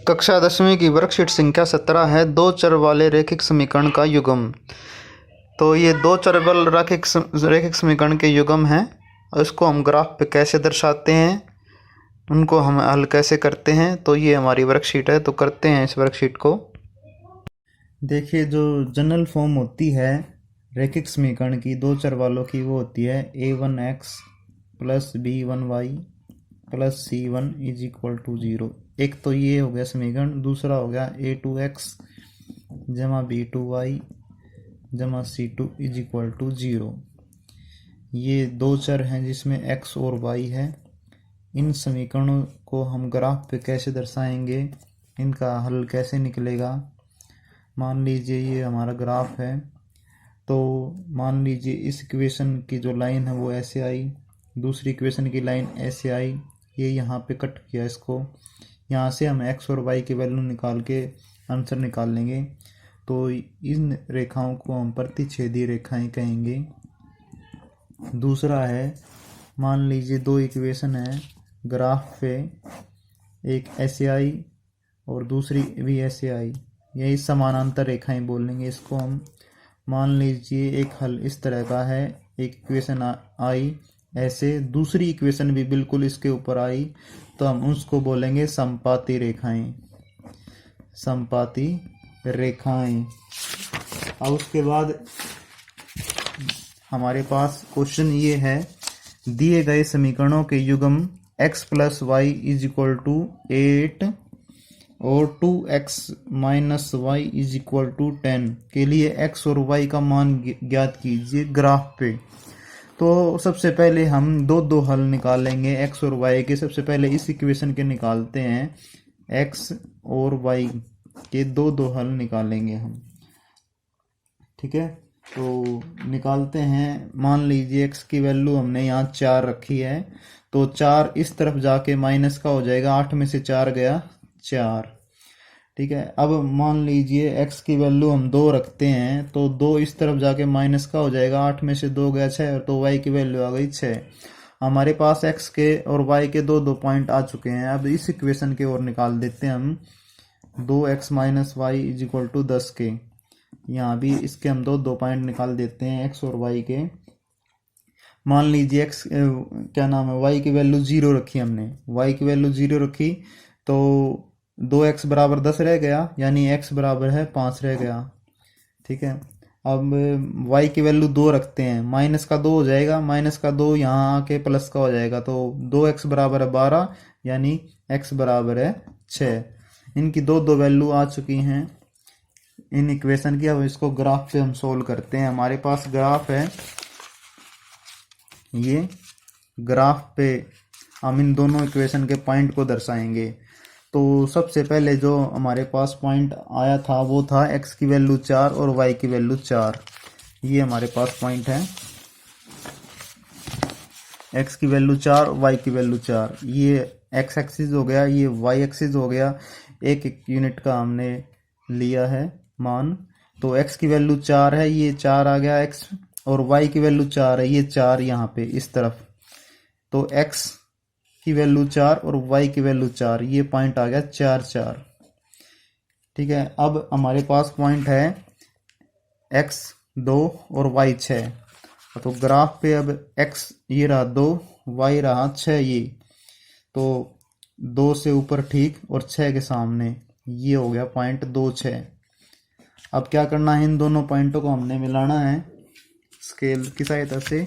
कक्षा 10वीं की वर्कशीट संख्या 17 है। दो चर वाले रैखिक समीकरण का युग्म। तो ये दो चर वाले रैखिक समीकरण के युग्म हैं और इसको हम ग्राफ पे कैसे दर्शाते हैं, उनको हम हल कैसे करते हैं। तो ये हमारी वर्कशीट है, तो करते हैं इस वर्कशीट को। देखिए, जो जनरल फॉर्म होती है रैखिक समीकरण की दो चर वालों की, वो होती है a1x plus b1y plus c1 is equal to 0। एक तो ये हो गया समीकरण। दूसरा हो गया a2x जमा b2y जमा c2 इज इक्वल टू 0। ये दो चर हैं जिसमें x और y है। इन समीकरणों को हम ग्राफ पे कैसे दर्शाएंगे, इनका हल कैसे निकलेगा। मान लीजिए ये हमारा ग्राफ है, तो मान लीजिए इस इक्वेशन की जो लाइन है वो ऐसे आई, दूसरी इक्वेशन की लाइन ऐसे आई, ये यहाँ पे कट किया इसको। यहाँ से हम x और y की वैल्यू निकाल के आंसर निकाल लेंगे। तो इन रेखाओं को हम प्रतिच्छेदी रेखाएं कहेंगे। दूसरा है, मान लीजिए दो इक्वेशन है ग्राफ पे, एक ऐसे आई और दूसरी भी ऐसे आई, यही समानांतर रेखाएं बोल लेंगे इसको हम। मान लीजिए एक हल इस तरह का है, एक इक्वेशन आई ऐसे, दूसरी इक्वेशन भी बिल्कुल इसके ऊपर आई, तो हम उसको बोलेंगे समपाती रेखाएं। समपाती रेखाएं। अब उसके बाद हमारे पास क्वेश्चन ये है, दिए गए समीकरणों के युग्म x plus Y is equal to 8 और 2x minus Y is equal to 10 के लिए x और y का मान ज्ञात कीजिए ग्राफ पे। तो सबसे पहले हम दो हल निकालेंगे x और y के। सबसे पहले इस इक्वेशन के निकालते हैं, x और y के दो हल निकालेंगे हम। ठीक है, तो निकालते हैं। मान लीजिए x की वैल्यू हमने यहाँ 4 रखी है, तो 4 इस तरफ जाके माइनस का हो जाएगा, 8 में से 4 गया 4। ठीक है, अब मान लीजिए x की वैल्यू हम 2 रखते हैं, तो 2 इस तरफ जाके माइनस का हो जाएगा, 8 में से 2 गया 6, तो y की वैल्यू आ गई 6। हमारे पास x के और y के दो पॉइंट आ चुके हैं। अब इस इक्वेशन के ओर निकाल देते हैं हम, 2x minus Y is equal to 10 के। यहाँ भी इसके हम दो पॉइंट निकाल देते हैं x और y के। मान लीजिए x क्या नाम है, y की वैल्यू 0 रखी हमने, y की वैल्यू 0 रखी, तो 2x बराबर 10 रह गया, यानी x बराबर है 5 रह गया। ठीक है, अब y की वैल्यू 2 रखते हैं, माइनस का 2 हो जाएगा, माइनस का 2 यहाँ आके प्लस का हो जाएगा, तो 2x बराबर है 12, यानी x बराबर है 6। इनकी दो वैल्यू आ चुकी हैं इन इक्वेशन की। अब इसको ग्राफ पे हम सोल्व करते हैं। हमारे पास ग्राफ है, ये ग्राफ पे हम इन दोनों इक्वेशन के पॉइंट को दर्शाएंगे। तो सबसे पहले जो हमारे पास पॉइंट आया था वो था x की वैल्यू 4 और y की वैल्यू 4। ये हमारे पास पॉइंट है, x की वैल्यू 4 और y की वैल्यू 4। ये x एक्सिस हो गया, ये y एक्सिस हो गया। एक यूनिट का हमने लिया है मान, तो x की वैल्यू 4 है, ये 4 आ गया x, और y की वैल्यू 4 है, ये 4 यहाँ पे इस तरफ। तो x की वैल्यू 4 और y की वैल्यू 4, ये पॉइंट आ गया 4 4। ठीक है, अब हमारे पास पॉइंट है x 2 और y 6। तो ग्राफ पे अब x ये रहा 2, y रहा 6, ये तो 2 से ऊपर ठीक और 6 के सामने, ये हो गया पॉइंट 2 6। अब क्या करना है, इन दोनों पॉइंटों को हमने मिलाना है स्केल की सहायता से।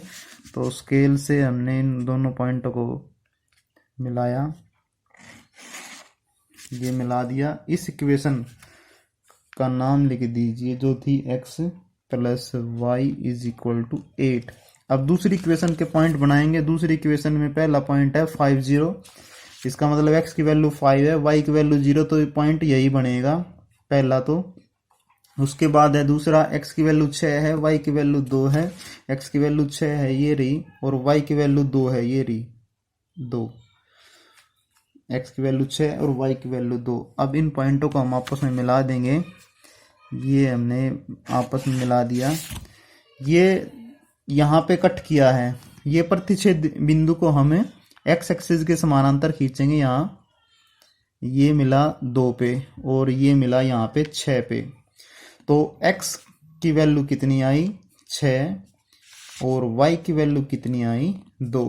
तो स्केल से हमने इन दोनों पॉइंटों को मिलाया, ये मिला दिया। इस इक्वेशन का नाम लिख दीजिए जो थी x plus Y is equal to 8। अब दूसरी इक्वेशन के पॉइंट बनाएंगे। दूसरी इक्वेशन में पहला पॉइंट है 5 0, इसका मतलब x की वैल्यू 5 है, y की वैल्यू 0, तो पॉइंट यही बनेगा पहला। तो उसके बाद है दूसरा, x की वैल्यू 6 है, y की वैल्यू 2 है। x की वैल्यू 6 है, ये रही, और y की वैल्यू 2 है, ये रही 2। x की वैल्यू 6 और y की वैल्यू 2। अब इन पॉइंटों को हम आपस में मिला देंगे। ये हमने आपस में मिला दिया। ये यहाँ पे कट किया है, ये प्रतिच्छेद बिंदु को हमें x एक्सिस के समानांतर खींचेंगे। यहाँ ये मिला 2 पे और ये मिला यहाँ पे 6 पे। तो x की वैल्यू कितनी आई 6 और y की वैल्यू कितनी आई 2।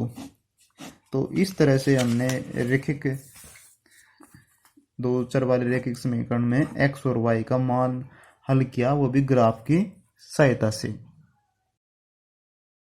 तो इस तरह से हमने रैखिक दो चर वाले रैखिक समीकरण में x और y का मान हल किया, वो भी ग्राफ की सहायता से।